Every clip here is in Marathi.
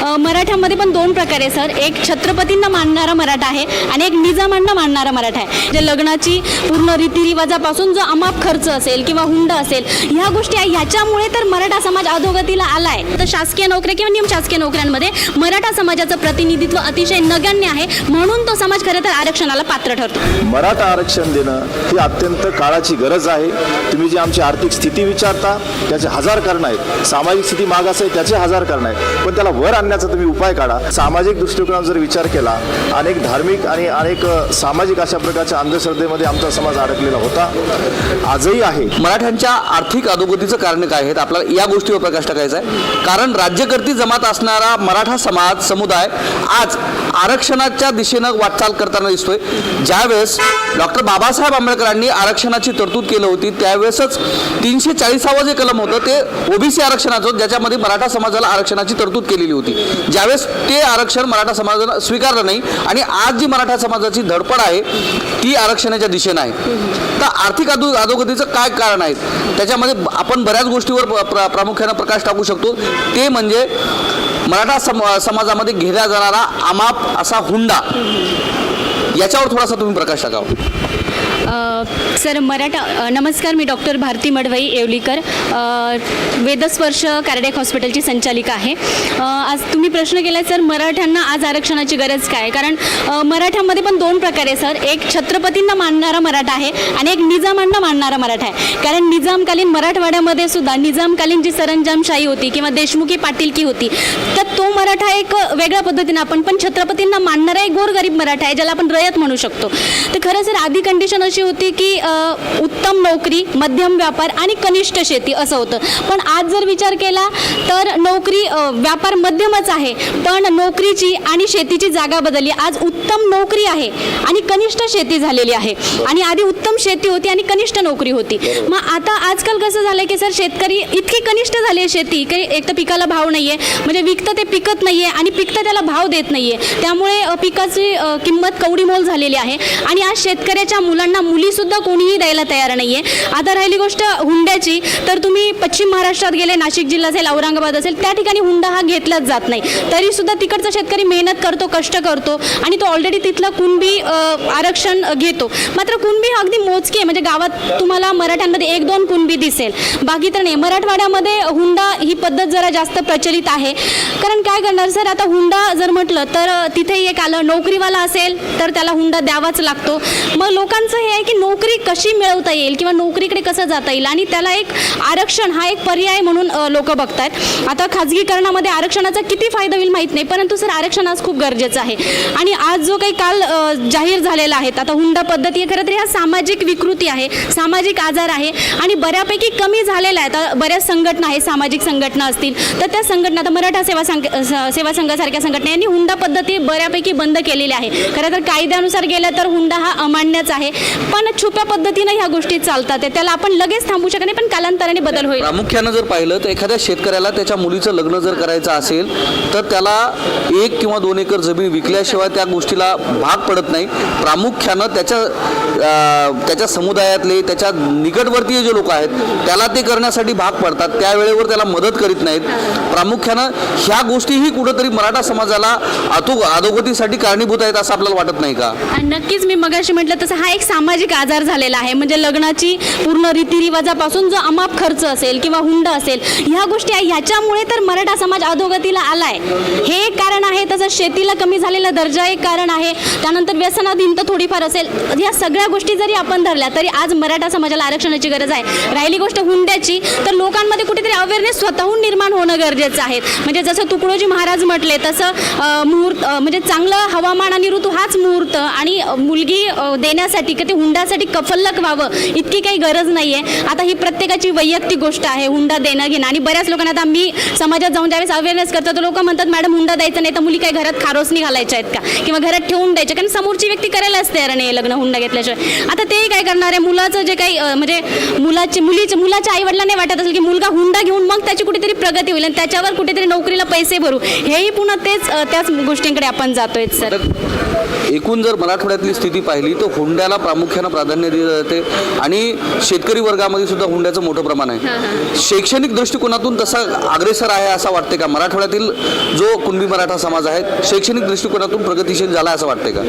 मराठ्यामध्ये पण दोन प्रकार आहे सर. एक छत्रपतींना मानणारा मराठा आहे आणि एक निजामांना मानणारा मराठा आहे. जे लग्नाची पूर्ण रीतिरिवाजापासून जो अमाप खर्च असेल किंवा हुंडा असेल ह्या गोष्टी आहे, ह्याच्यामुळे तर मराठा समाज अधोगतीला आला आहे. तर शासकीय नोकऱ्या किंवा निमशासकीय नोकऱ्यांमध्ये मराठा समाजाचं प्रतिनिधित्व अतिशय नगण्य आहे, म्हणून तो समाज खरं तर आरक्षणाला पात्र ठरतो. मराठा आरक्षण देणं ही अत्यंत काळाची गरज आहे. तुम्ही जी आमची आर्थिक स्थिती विचारता त्याचे हजार कारण आहेत, सामाजिक स्थिती मागास आहे त्याचे हजार कारण आहेत, पण त्याला वर आणण्याचा तुम्ही उपाय काढा. सामाजिक दृष्टिकोनातून जर विचार केला, अनेक धार्मिक आणि अनेक सामाजिक अशा प्रकारच्या अंधश्रद्धेमध्ये आमचा समाज अडकलेला होता, आजही आहे. मराठ्यांच्या आर्थिक अधोगतीचं कारण काय आहेत आपल्याला या गोष्टीवर प्रकाश टाकायचा आहे. कारण राज्यकर्ती जमात असणारा मराठा समाज समुदाय आज आरक्षणाच्या दिशेनं वाटचाल करताना दिसतोय. ज्यावेळेस डॉक्टर बाबासाहेब आंबेडकरांनी आरक्षणाची तरतूद केली होती त्यावेळेसच 340वां जे कलम होतं ते ओबीसी आरक्षणाचं, ज्याच्यामध्ये मराठा समाजाला आरक्षणाची तरतूद केलेली होती. ज्यावेळेस ते आरक्षण मराठा समाजानं स्वीकारलं नाही आणि आज जी मराठा समाजाची धडपड आहे ती आरक्षणाच्या दिशेनं आहे. तर आर्थिक अधोगतीचं काय कारण आहेत त्याच्यामध्ये आपण बऱ्याच गोष्टीवर प्रामुख्यानं प्रकाश टाकू शकतो. ते म्हणजे मराठा समाजामध्ये घेतला जाणारा अमाप असा हुंडा, याच्यावर थोडासा तुम्ही प्रकाश टाकावा. सर नमस्कार, मी डॉक्टर भारती मडवई येवलीकर, वेदस्पर्श कार्डियक हॉस्पिटलची संचालिका आहे. आज तुम्ही प्रश्न केला सर, मराठ्यांना आज आरक्षणाची गरज काय? कारण मराठ्यामध्ये पण दोन प्रकार आहे सर. एक छत्रपतींना मानणारा मराठा आहे आणि एक निजामांना मानणारा मराठा आहे. कारण निजामकालीन मराठवाड्यामध्ये सुद्धा निजामकालीन जी सरंजामशाही होती किंवा देशमुखी पाटीलकी होती, तर तो मराठा एक वेगळ्या पद्धतीनं आपण पण छत्रपतींना मानणारा एक गोरगरीब मराठा आहे, ज्याला आपण रयत म्हणू शकतो. तर खरं सर आधी कंडिशन अशी होती की उत्तम नोकरी, मध्यम व्यापार आणि कनिष्ठ शेती असं होतं. पण आज जर विचार केला तर नोकरी व्यापार मध्यमच आहे, पण नोकरीची आणि शेतीची जागा बदलली. आज उत्तम नोकरी आहे आणि कनिष्ठ शेती झालेली आहे, आणि आधी उत्तम शेती होती आणि कनिष्ठ नोकरी होती. मग आता आजकाल कसं झालं की सर शेतकरी इतकी कनिष्ठ झाली आहे शेती की एक तर पिकाला भाव नाही आहे, म्हणजे विकतं ते पिकत नाही आहे आणि पिकतं त्याला भाव देत नाही आहे. त्यामुळे पिकाची किंमत कवडीमोल झालेली आहे आणि आज शेतकऱ्याच्या मुलांना मुलीसुद्धा कोणीही द्यायला तयार नाही आहे. आता राहिली गोष्ट हुंड्याची, तर तुम्ही पश्चिम महाराष्ट्रात गेले, नाशिक जिल्हा असेल, औरंगाबाद असेल, त्या ठिकाणी हुंडा हा घेतलाच जात नाही. तरीसुद्धा तिकडचा शेतकरी मेहनत करतो, कष्ट करतो आणि तो ऑलरेडी तिथला कुणबी आरक्षण घेतो. मात्र कुणबी हा अगदी मोजके, म्हणजे गावात तुम्हाला मराठ्यांमध्ये 1-2 कुणबी दिसेल, बाकी तर नाही. मराठवाड्यामध्ये हुंडा ही पद्धत जरा जास्त प्रचलित आहे. कारण काय करणार सर, आता हुंडा जर म्हटलं तर तिथेही एक आलं, नोकरीवाला असेल तर त्याला हुंडा द्यावाच लागतो. मग लोकांचं हे आहे की नोकरी कशी मिळवता येईल किंवा नोकरीकडे कसं जाता येईल, आणि त्याला एक आरक्षण हा एक पर्याय म्हणून लोक बघतात. आता खाजगीकरणामध्ये आरक्षणाचा किती फायदा होईल माहीत नाही, परंतु सर आरक्षण आज खूप गरजेचं आहे. आणि आज जो काही काल जाहीर झालेला आहे, आता हुंडा पद्धती आहे, खरं तर ह्या सामाजिक विकृती आहे, सामाजिक आजार आहे आणि बऱ्यापैकी कमी झालेला आहे. आता बऱ्याच संघटना आहे, सामाजिक संघटना असतील तर त्या संघटना, आता मराठा सेवा संघासारख्या संघटना यांनी हुंडा पद्धती बऱ्यापैकी बंद केलेली आहे. खरं तर कायद्यानुसार गेलं तर हुंडा हा अमान्यच आहे, पण छुप्या पद्धतीनं ह्या गोष्टी चालतात. त्याला आपण लगेच थांबू शकत नाही, पण कालांतराने बदल होईल. प्रामुख्यानं जर पाहिलं तर एखाद्या शेतकऱ्याला त्याच्या मुलीचं लग्न जर करायचं असेल तर त्याला 1 किंवा 2 एकर जमीन विकल्याशिवाय त्या गोष्टीला भाग पडत नाही. प्रामुख्यानं त्याच्या समुदायातले, त्याच्या निकटवर्तीय जे लोक आहेत त्याला ते करण्यासाठी भाग पडतात, त्यावेळेवर त्याला मदत करीत नाहीत. प्रामुख्यानं ह्या गोष्टीही कुठंतरी मराठा समाजाला अधोगतीसाठी कारणीभूत आहेत असं आपल्याला वाटत नाही का? नक्कीच, मी मगाशी म्हटलं तसं हा एक सामाजिक आजार झालेला आहे. म्हणजे लग्नाची पूर्ण रीतिरिवाजापासून जो अमाप खर्च असेल किंवा हुंडा असेल ह्या गोष्टी आहे, ह्याच्यामुळे तर मराठा समाज अधोगतीला आला आहे. हे एक कारण आहे. तसं शेतीला कमी झालेला दर्जा एक कारण आहे. त्यानंतर व्यसनाधीनता थोडीफार असेल. या सगळ्या गोष्टी जरी आपण धरल्या तरी आज मराठा समाजाला आरक्षणाची गरज आहे. राहिली गोष्ट हुंड्याची, तर लोकांमध्ये कुठेतरी अवेअरनेस स्वतःहून निर्माण होणं गरजेचं आहे. म्हणजे जसं तुकडोजी महाराज म्हटले तसं मुहूर्त, म्हणजे चांगलं हवामान आणि ऋतू हाच मुहूर्त, आणि मुलगी देण्यासाठी की ते हुंड्यासाठी कफल्लक व्हावं इतकी काही गरज नाही आहे. आता ही प्रत्येकाची वैयक्तिक गोष्ट आहे हुंडा देणं घेणं. आणि बऱ्याच लोकांना, आता मी समाजात जाऊन ज्यावेळेस अवेअरनेस करतो तर लोक म्हणतात मॅडम हुंडा द्यायचा नाही तर मुली काही घरात खारोसनी घालायच्या आहेत का किंवा घरात ठेवून द्यायच्या, कारण समोरची व्यक्ती करायलाच तयार नाही लग्न हुंडा घेतल्याशिवाय. आता ते काय करणार आहे, मुलाचं जे काही म्हणजे मुलाच्या आईवडिलांना वाटत असेल की मुलगा हुंडा घेऊन मग त्याची कुठेतरी प्रगती होईल आणि त्याच्यावर कुठेतरी नोकरीला पैसे भरू, हेही पुन्हा त्याच गोष्टींकडे आपण जातोय सर. एकूण जर मराठवाड्यातली स्थिती पाहिली तर हुंड्याला प्रामुख्यानं प्राधान्य दिलं जाते आणि शेतकरी वर्गामध्ये सुद्धा हुंड्याचं मोठं प्रमाण आहे. शैक्षणिक दृष्टिकोनातून तसा अग्रेसर आहे असं वाटते का? मराठवाड्यातील जो कुणबी मराठा समाज आहे शैक्षणिक दृष्टिकोनातून प्रगतिशील झाला असं वाटते का?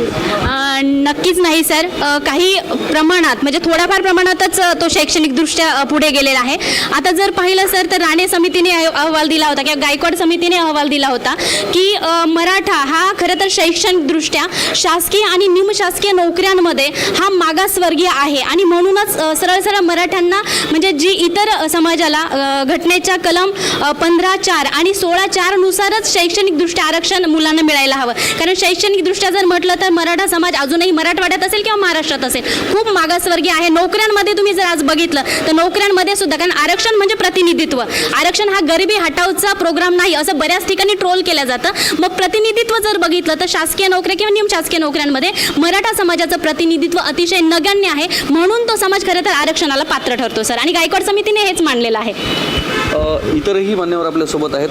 नक्कीच नाही सर. काही प्रमाणात म्हणजे थोड्याफार प्रमाणातच तो शैक्षणिकदृष्ट्या पुढे गेलेला आहे. आता जर पाहिलं सर तर राणे समितीने अहवाल दिला होता किंवा गायकवाड समितीने अहवाल दिला होता की मराठा हा खरं तर शैक्षणिकदृष्ट्या शासकीय आणि निमशासकीय नोकऱ्यांमध्ये हा मागासवर्गीय आहे आणि म्हणूनच सरळ सरळ मराठ्यांना म्हणजे जी इतर समाजाला घटनेच्या कलम 15(4) आणि 16(4) नुसारच शैक्षणिकदृष्ट्या आरक्षण मुलांना मिळायला हवं. कारण शैक्षणिकदृष्ट्या जर म्हटलं तर मराठा समाज अजूनही मराठवाड्यात असेल किंवा महाराष्ट्रात असेल खूप मागासवर्गीय आहे. नोकऱ्यांमध्ये तुम्ही जर आज बघितलं तर नोकऱ्यांमध्ये सुद्धा, कारण आरक्षण म्हणजे प्रतिनिधित्व, आरक्षण हा गरिबी हटावचा प्रोग्राम नाही असं बऱ्याच ठिकाणी ट्रोल केलं जातं. मग प्रतिनिधित्व जर बघितलं तर शासकीय नोकऱ्या किंवा निमशासकीय नोकऱ्यांमध्ये मराठा समाजाचं प्रतिनिधित्व अतिशय नगण्य आहे. म्हणून तो समाज खरं तर आरक्षणाला पात्र ठरतो सर आणि गायकवाड समितीने हेच मांडलेलं आहे. इतरही मान्यवर आपल्यासोबत आहेत.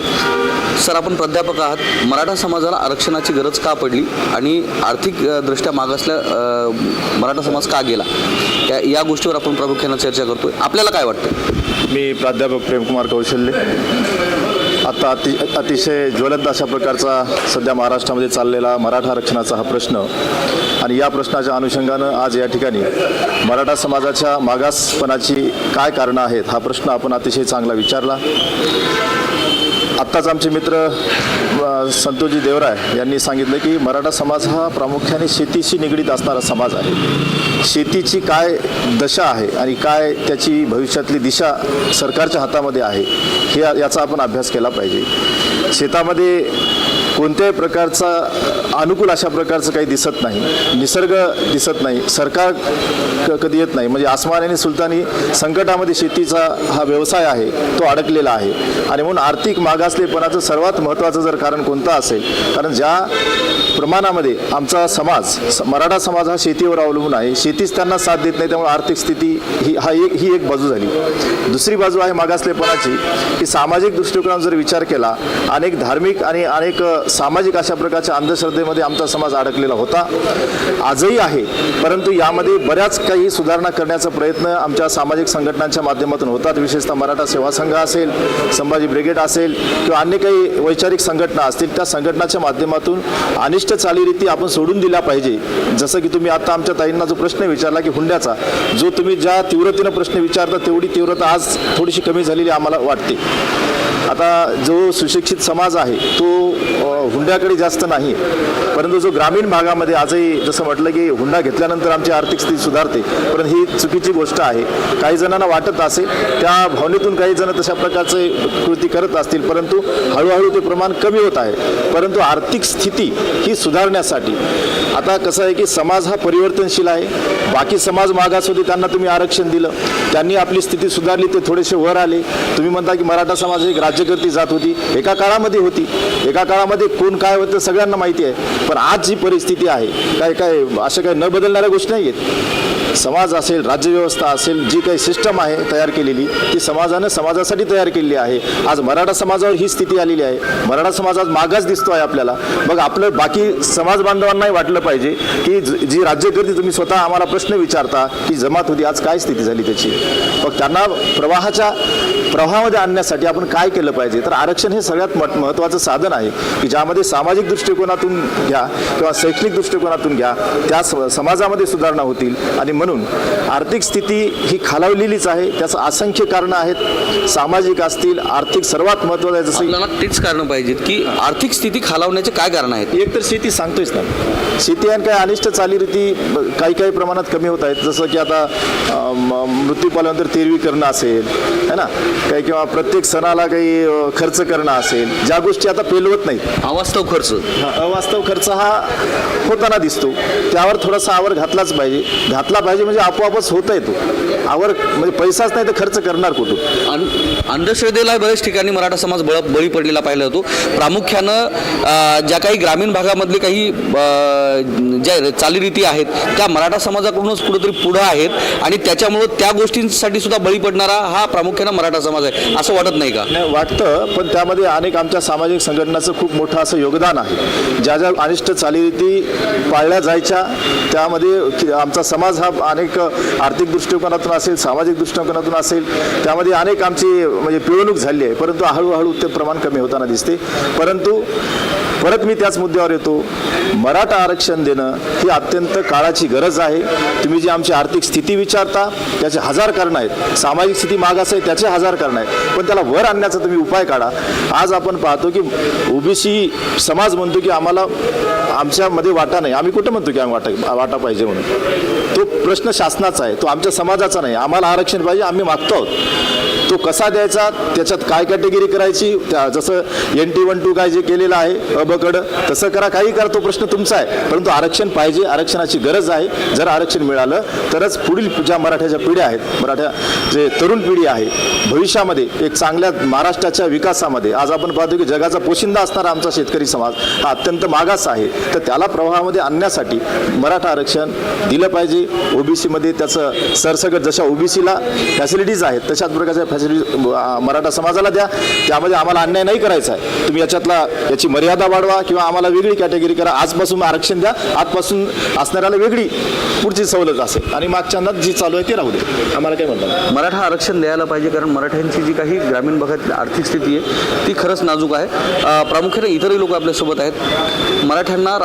सर, आपण प्राध्यापक आहात. मराठा समाजाला आरक्षणाची गरज का पडली आणि आर्थिक दृष्ट्या मागासल्या मराठा समाज का गेला या गोष्टीवर आपण प्रामुख्यानं चर्चा करतोय. आपल्याला काय वाटतं? मी प्राध्यापक प्रेमकुमार कौशल्य. आता अतिशय ज्वलंत अशा प्रकारचा सध्या महाराष्ट्रामध्ये चाललेला मराठा आरक्षणाचा हा प्रश्न आणि या प्रश्नाच्या अनुषंगानं आज या ठिकाणी मराठा समाजाच्या मागासपणाची काय कारणं आहेत हा प्रश्न आपण अतिशय चांगला विचारला. आत्ताच आमचे मित्र संतोषजी देवराय यांनी सांगितलं की मराठा समाज हा प्रामुख्याने शेतीशी निगडीत असणारा समाज आहे. शेतीची काय दशा आहे आणि काय त्याची भविष्यातली दिशा सरकारच्या हातामध्ये आहे याचा आपण अभ्यास केला पाहिजे. शेतामध्ये कोणत्याही प्रकारचा अनुकूल अशा प्रकारचं काही दिसत नाही, निसर्ग दिसत नाही, सरकार कधी येत नाही. म्हणजे आसमान आणि सुलतानी संकटामध्ये शेतीचा हा व्यवसाय आहे तो अडकलेला आहे. आणि म्हणून आर्थिक मागासलेपणाचं सर्वात महत्त्वाचं जर कारण कोणतं असेल, कारण ज्या प्रमाणामध्ये आमचा समाज मराठा समाज हा शेतीवर अवलंबून आहे, शेतीच त्यांना साथ देत नाही, त्यामुळे आर्थिक स्थिती ही एक बाजू झाली. दुसरी बाजू आहे मागासलेपणाची की सामाजिक दृष्टिकोनातून जर विचार केला अनेक धार्मिक आणि अनेक सामाजिक अशा प्रकारच्या अंधश्रद्धेमध्ये आमचा समाज अडकलेला होता, आजही आहे. परंतु यामध्ये बऱ्याच काही सुधारणा करण्याचा प्रयत्न आमच्या सामाजिक संघटनांच्या माध्यमातून होतात. विशेषतः मराठा सेवा संघ असेल, संभाजी ब्रिगेड असेल किंवा अन्य काही वैचारिक संघटना असतील, त्या संघटनाच्या माध्यमातून अनिष्ट चालीरीती आपण सोडून दिल्या पाहिजे. जसं की तुम्ही आता आमच्या ताईंना जो प्रश्न विचारला की हुंड्याचा, जो तुम्ही ज्या तीव्रतेनं प्रश्न विचारता तेवढी तीव्रता आज थोडीशी कमी झालेली आम्हाला वाटते. आता जो सुशिक्षित समाज आहे तो हुंड्याकडे जास्त नाही, परंतु जो ग्रामीण भागामध्ये आजही जसं म्हटलं की हुंडा घेतल्यानंतर आमची आर्थिक स्थिती सुधारते, परंतु ही चुकीची गोष्ट आहे. काही जणांना वाटत असेल, त्या भावनेतून काही जण तशा प्रकारचे कृती करत असतील, परंतु हळूहळू ते प्रमाण कमी होत आहे. परंतु आर्थिक स्थिती ही सुधारण्यासाठी आता कसं आहे की समाज हा परिवर्तनशील आहे. बाकी समाज मागास होते, त्यांना तुम्ही आरक्षण दिलं, त्यांनी आपली स्थिती सुधारली, ते थोडेसे वर आले. तुम्ही म्हणता की मराठा समाज एक राज्यकर्ती जात होती, एका काळामध्ये होती, एका काळामध्ये कोण काय होतं सगळ्यांना माहिती आहे. पण आज जी परिस्थिती आहे, काय अशा काही न बदलणाऱ्या गोष्टी नाही आहेत. समाज असेल, राज्यव्यवस्था असेल, जी काही सिस्टम आहे तयार केलेली ती समाजानं समाजासाठी तयार केलेली आहे. आज मराठा समाजावर ही स्थिती आलेली आहे. मराठा समाज आज मागास दिसतो आहे आपल्याला. मग आपलं बाकी समाज बांधवांनाही वाटलं पाहिजे की जी राज्यकर्ती तुम्ही स्वतः आम्हाला प्रश्न विचारता की जमात होती, आज काय स्थिती झाली त्याची. मग त्यांना प्रवाहामध्ये आणण्यासाठी आपण काय केलं पाहिजे, तर आरक्षण हे सगळ्यात महत्त्वाचं साधन आहे की ज्यामध्ये सामाजिक दृष्टिकोनातून घ्या किंवा शैक्षणिक दृष्टिकोनातून घ्या, त्या समाजामध्ये सुधारणा होतील. आणि म्हणून आर्थिक स्थिती ही खालावलेलीच आहे. त्याचं असंख्य कारणं आहेत, सामाजिक असतील, आर्थिक सर्वात महत्त्वाचं आहे. जसं आपल्याला तेच कारणं पाहिजेत की आर्थिक स्थिती खालावण्याचे काय कारण आहेत. एक तर शेती सांगतोयच ना, शेती आणि काही अनिष्ट चालीरीती काही प्रमाणात कमी होत आहेत. जसं की आता मृत्यू पाल्यानंतर तेरवी करणं असेल है ना, काही किंवा प्रत्येक सणाला काही खर्च करणं असेल, ज्या गोष्टी आता पेलवत नाहीत. अवास्तव खर्च हा होताना दिसतो. त्यावर थोडासा आवर घातला पाहिजे म्हणजे आपोआपच होता येतो आवर म्हणजे पैसाच नाही तर खर्च करणार कुठून. अंधश्रद्धेला बऱ्याच ठिकाणी मराठा समाज बळी पडलेला पाहिला जातो. प्रामुख्यानं ज्या काही ग्रामीण भागामधले काही ज्या चालीरीती आहेत त्या मराठा समाजाकडूनच कुठेतरी पुढं आहेत आणि त्याच्यामुळं त्या गोष्टींसाठी सुद्धा बळी पडणारा हा प्रामुख्यानं मराठा समाज आहे, असं वाटत नाही का? नाही वाटतं, पण त्यामध्ये अनेक आमच्या सामाजिक संघटनाचं खूप मोठं असं योगदान आहे. ज्या ज्या अनिष्ट चालीरीती पाळल्या जायच्या त्यामध्ये आमचा समाज हा अनेक आर्थिक दृष्टिकोनातून असेल, सामाजिक दृष्टिकोनातून असेल, त्यामध्ये अनेक आमची म्हणजे पिळवणूक झाली आहे. परंतु हळूहळू ते प्रमाण कमी होताना दिसते. परंतु परत मी त्याच मुद्द्यावर येतो, मराठा आरक्षण देणं ही अत्यंत काळाची गरज आहे. तुम्ही जी आमची आर्थिक स्थिती विचारता त्याचे हजार कारणं आहेत, सामाजिक स्थिती मागास आहे त्याचे हजार कारणं आहेत, पण त्याला वर आणण्याचा तुम्ही उपाय काढा. आज आपण पाहतो की ओबीसी समाज म्हणतो की आम्हाला आमच्यामध्ये वाटा नाही. आम्ही कुठं म्हणतो की आम्ही वाटा पाहिजे म्हणून? तो प्रश्न शासनाचा आहे, तो आमच्या समाजाचा नाही. आम्हाला आरक्षण पाहिजे, आम्ही मागतो आहोत. तो कसा द्यायचा, त्याच्यात काय कॅटेगरी करायची, त्या जसं NT12 काय जे केलेलं आहे अबकड तसं करा, काही करा, तो प्रश्न तुमचा आहे. परंतु आरक्षण पाहिजे, आरक्षणाची गरज आहे. जर आरक्षण मिळालं तरच पुढील ज्या मराठ्याच्या पिढ्या आहेत, मराठा जे तरुण पिढी आहे, भविष्यामध्ये एक चांगल्या महाराष्ट्राच्या विकासामध्ये आज आपण पाहतो की जगाचा पोशिंदा असणारा आमचा शेतकरी समाज हा अत्यंत मागास आहे. तर त्याला प्रवाहामध्ये आणण्यासाठी मराठा आरक्षण दिलं पाहिजे. ओबीसीमध्ये त्याचं सरसकट जशा ओबीसीला फॅसिलिटीज आहेत तशाच प्रकारच्या फॅसिलिटी मराठा समाजाला द्या. त्यामध्ये आम्हाला अन्याय नाही करायचा आहे. तुम्ही याची मर्यादा वाढवा किंवा आम्हाला वेगळी कॅटेगरी करा. आजपासून आरक्षण द्या, आजपासून असणाऱ्याला वेगळी पुढची सवलत असेल आणि मागच्यांना जी चालू आहे ती राहू दे. आम्हाला काय म्हणतात, मराठा आरक्षण द्यायला पाहिजे, कारण मराठ्यांची जी काही ग्रामीण भागातली आर्थिक स्थिती आहे ती खरंच नाजूक आहे. प्रामुख्याने इतरही लोक आपल्यासोबत आहेत. मराठ्यांना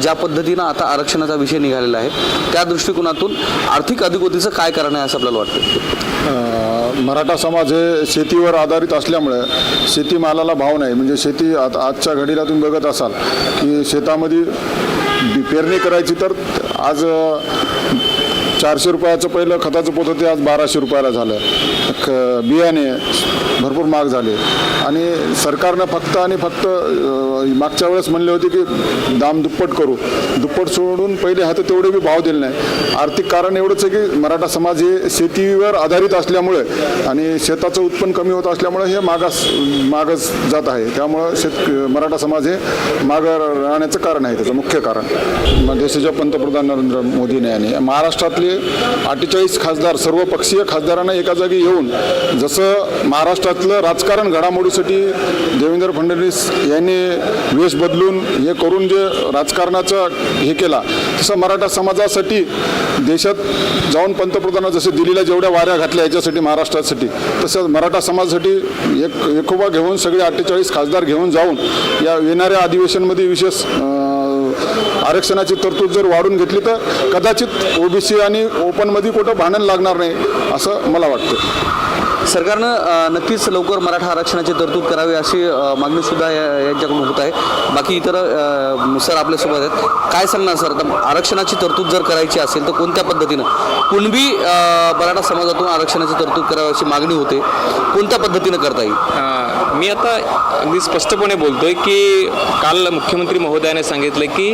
ज्या पद्धतीनं आता आरक्षणाचा विषय निघालेला आहे त्या दृष्टिकोनातून आर्थिक अधिकोतीचं काय कारण आहे असं आपल्याला वाटतं? मराठा समाज हे शेतीवर आधारित असल्यामुळे शेतीमालाला भाव नाही. म्हणजे शेती आजच्या घडीला तुम्ही बघत असाल की शेतामध्ये पेरणी करायची तर आज 400 रुपयाचं पहिलं खताचं पोत होते, आज 1200 रुपयाला झालं. बियाणे भरपूर महाग झाले आणि सरकारनं फक्त आणि फक्त मागच्या वेळेस म्हणले होते की दाम दुप्पट करू, दुप्पट सोडून पहिले हात तेवढे बी भाव दिले नाही. आर्थिक कारण एवढंच आहे की मराठा समाज हे शेतीवर आधारित असल्यामुळे आणि शेताचं उत्पन्न कमी होत असल्यामुळे हे मागच जात आहे. त्यामुळं मराठा समाज हे मागं राहण्याचं कारण आहे, त्याचं मुख्य कारण. देशाच्या पंतप्रधान नरेंद्र मोदीने आणि महाराष्ट्रातले 48 खासदार सर्वपक्षीय खासदारांना एका जागी येऊन जसं महाराष्ट्रातलं राजकारण घडामोडीसाठी देवेंद्र फडणवीस यांनी वेश बदलून हे करून जे राजकारणाचं हे केला, तसं मराठा समाजासाठी देशात जाऊन पंतप्रधानांना जसे दिल्लीला जेवढ्या वाऱ्या घातल्या याच्यासाठी महाराष्ट्रासाठी, तसं मराठा समाजासाठी एकोबा घेऊन सगळे 48 खासदार घेऊन जाऊन या येणाऱ्या अधिवेशनमध्ये विशेष आरक्षणाची तरतूद जर वाढून घेतली तर कदाचित ओबीसी आणि ओपनमध्ये कुठं भांडण लागणार नाही असं मला वाटतं. सरकारनं नक्कीच लवकर मराठा आरक्षणाची तरतूद करावी अशी मागणीसुद्धा यांच्याकडून होत आहे. बाकी इतर सर आपल्यासोबत आहेत. काय सांगणार सर, आता आरक्षणाची तरतूद जर करायची असेल तर कोणत्या पद्धतीनं कुणबी मराठा समाजातून आरक्षणाची तरतूद करावी अशी मागणी होते, कोणत्या पद्धतीनं करता येईल? मी आता अगदी स्पष्टपणे बोलतोय की काल मुख्यमंत्री महोदयाने सांगितलं की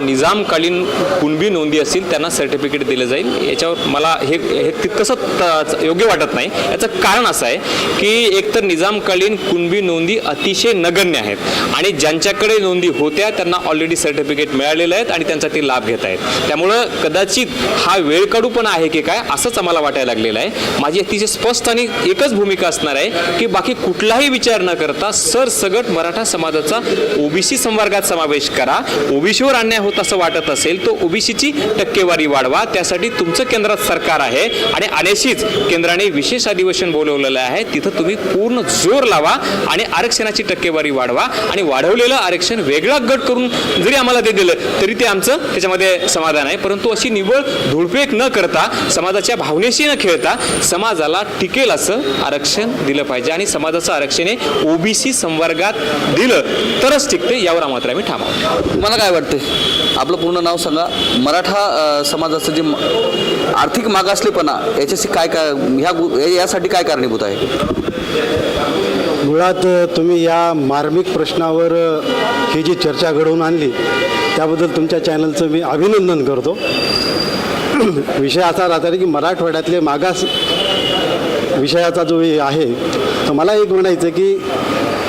निजामकालीन कुणबी नोंदी असतील त्यांना सर्टिफिकेट दिलं जाईल. याच्यावर मला हे तितकंसं योग्य वाटत नाही. याचं कारण असं आहे की एकतर निजामकालीन कुणबी नोंदी अतिशय नगण्य आहेत आणि ज्यांच्याकडे नोंदी होत्या त्यांना ऑलरेडी सर्टिफिकेट मिळालेलं आहेत आणि त्यांचा ते लाभ घेत आहेत. त्यामुळं कदाचित हा वेळ काढूपणा आहे की काय असंच आम्हाला वाटायला लागलेलं आहे. माझी अतिशय स्पष्ट आणि एकच भूमिका असणार आहे की बाकी कुठलाही विचार न करता सरसगट मराठा समाजाचा ओबीसी संवर्गात समावेश करा. ओबीसीवर अन्याय होत असं वाटत असेल तर ओबीसीची टक्केवारी वाढवा. त्यासाठी तुमचं केंद्रात सरकार आहे आणि अनेशीच केंद्राने विशेष अधिवेशन बोलवलेलं आहे, तिथं तुम्ही पूर्ण जोर लावा आणि आरक्षणाची टक्केवारी वाढवा आणि वाढवलेलं आरक्षण वेगळा गट करून जरी आम्हाला ते दिलं तरी ते आमचं त्याच्यामध्ये समाधान आहे. परंतु अशी निव्वळ धुळफेक न करता समाजाच्या भावनेशी न खेळता समाजाला टिकेल असं आरक्षण दिलं पाहिजे आणि समाजाचं आरक्षण हे ओबीसी संवर्गात दिलं तरच टिकते. यावर मात्र आम्ही ठाम आहोत. तुम्हाला काय वाटते? आपलं पूर्ण नाव सांगा. मराठा समाजाचं जे आर्थिक मागासलेपणा याच्याशी यासाठी काय कारणीभूत आहे? मुळात तुम्ही या मार्मिक प्रश्नावर ही जी चर्चा घडवून आणली त्याबद्दल तुमच्या चॅनलचं मी अभिनंदन करतो. विषय असा राहतात की मराठवाड्यातले मागास विषयाचा जो हे आहे, तर मला एक म्हणायचं की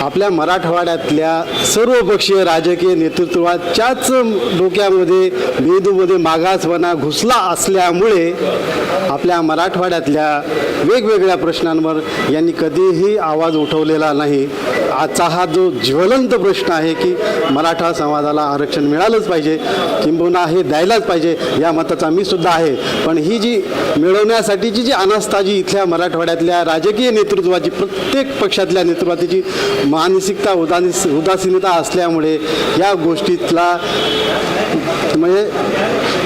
आपल्या मराठवाड्यातल्या सर्वपक्षीय राजकीय नेतृत्वाच्याच डोक्यामध्ये मेंदूमध्ये मागासपणा घुसला असल्यामुळे आपल्या मराठवाड्यातल्या वेगवेगळ्या प्रश्नांवर यांनी कधीही आवाज उठवलेला नाही. आजचा हा जो ज्वलंत प्रश्न आहे की मराठा समाजाला आरक्षण मिळालंच पाहिजे, किंबहुना हे द्यायलाच पाहिजे, या मताचा मी सुद्धा आहे. पण ही जी मिळवण्यासाठीची जी अनास्था जी इथल्या मराठवाड्यातल्या राजकीय नेतृत्वाची, प्रत्येक पक्षातल्या नेतृत्वाची मानसिकता उदासीनता असल्यामुळे या गोष्टीतला म्हणजे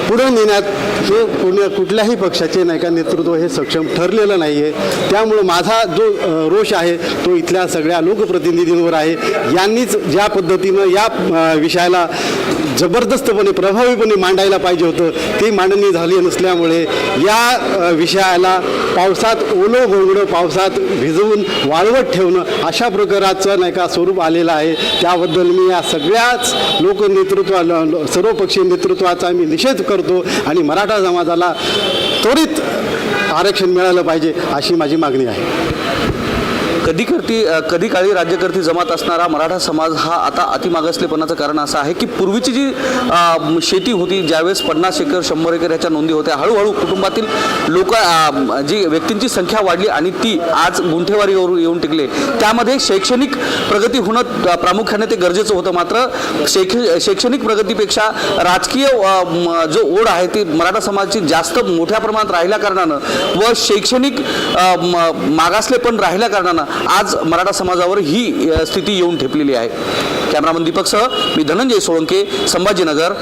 पुढे नेण्यात हे कुठल्याही पक्षाचे नाही का नेतृत्व हे सक्षम ठरलेलं नाही आहे. त्यामुळं माझा जो रोष आहे तो इथल्या सगळ्या लोकप्रतिनिधींवर आहे. यांनीच ज्या पद्धतीनं या विषयाला जबरदस्तपणे प्रभावीपणे मांडायला पाहिजे होतं ती मांडणी झाली नसल्यामुळे या विषयाला पावसात ओलं बोलणं, पावसात भिजवून वाळवत ठेवणं अशा प्रकाराचं नाही का स्वरूप आलेलं आहे. त्याबद्दल मी या सगळ्याच लोकनेतृत्व सर्वपक्षीय नेतृत्वाचा मी निषेध करतो आणि मराठा समाजाला त्वरित आरक्षण मिळालं पाहिजे अशी माझी मागणी आहे. कधी काळी राज्यकर्ती जमात असणारा मराठा समाज हा आता अतिमागासलेपणाचं कारण असं आहे की पूर्वीची जी शेती होती, ज्यावेळेस 50 एकर 100 एकर ह्याच्या नोंदी होत्या, हळूहळू कुटुंबातील लोक जी व्यक्तींची संख्या वाढली आणि ती आज गुंठेवारीवर येऊन टिकले. त्यामध्ये शैक्षणिक प्रगती होणं प्रामुख्याने ते गरजेचं होतं. मात्र शैक्षणिक प्रगतीपेक्षा राजकीय जो ओढ आहे ती मराठा समाजाची जास्त मोठ्या प्रमाणात राहिल्या कारणानं व शैक्षणिक मागासलेपण राहिल्या कारणानं आज मराठा समाजावर ही स्थिती येऊन ठेपलेली आहे. कॅमेरामन दीपकसह मी धनंजय सोळंके, संभाजीनगर.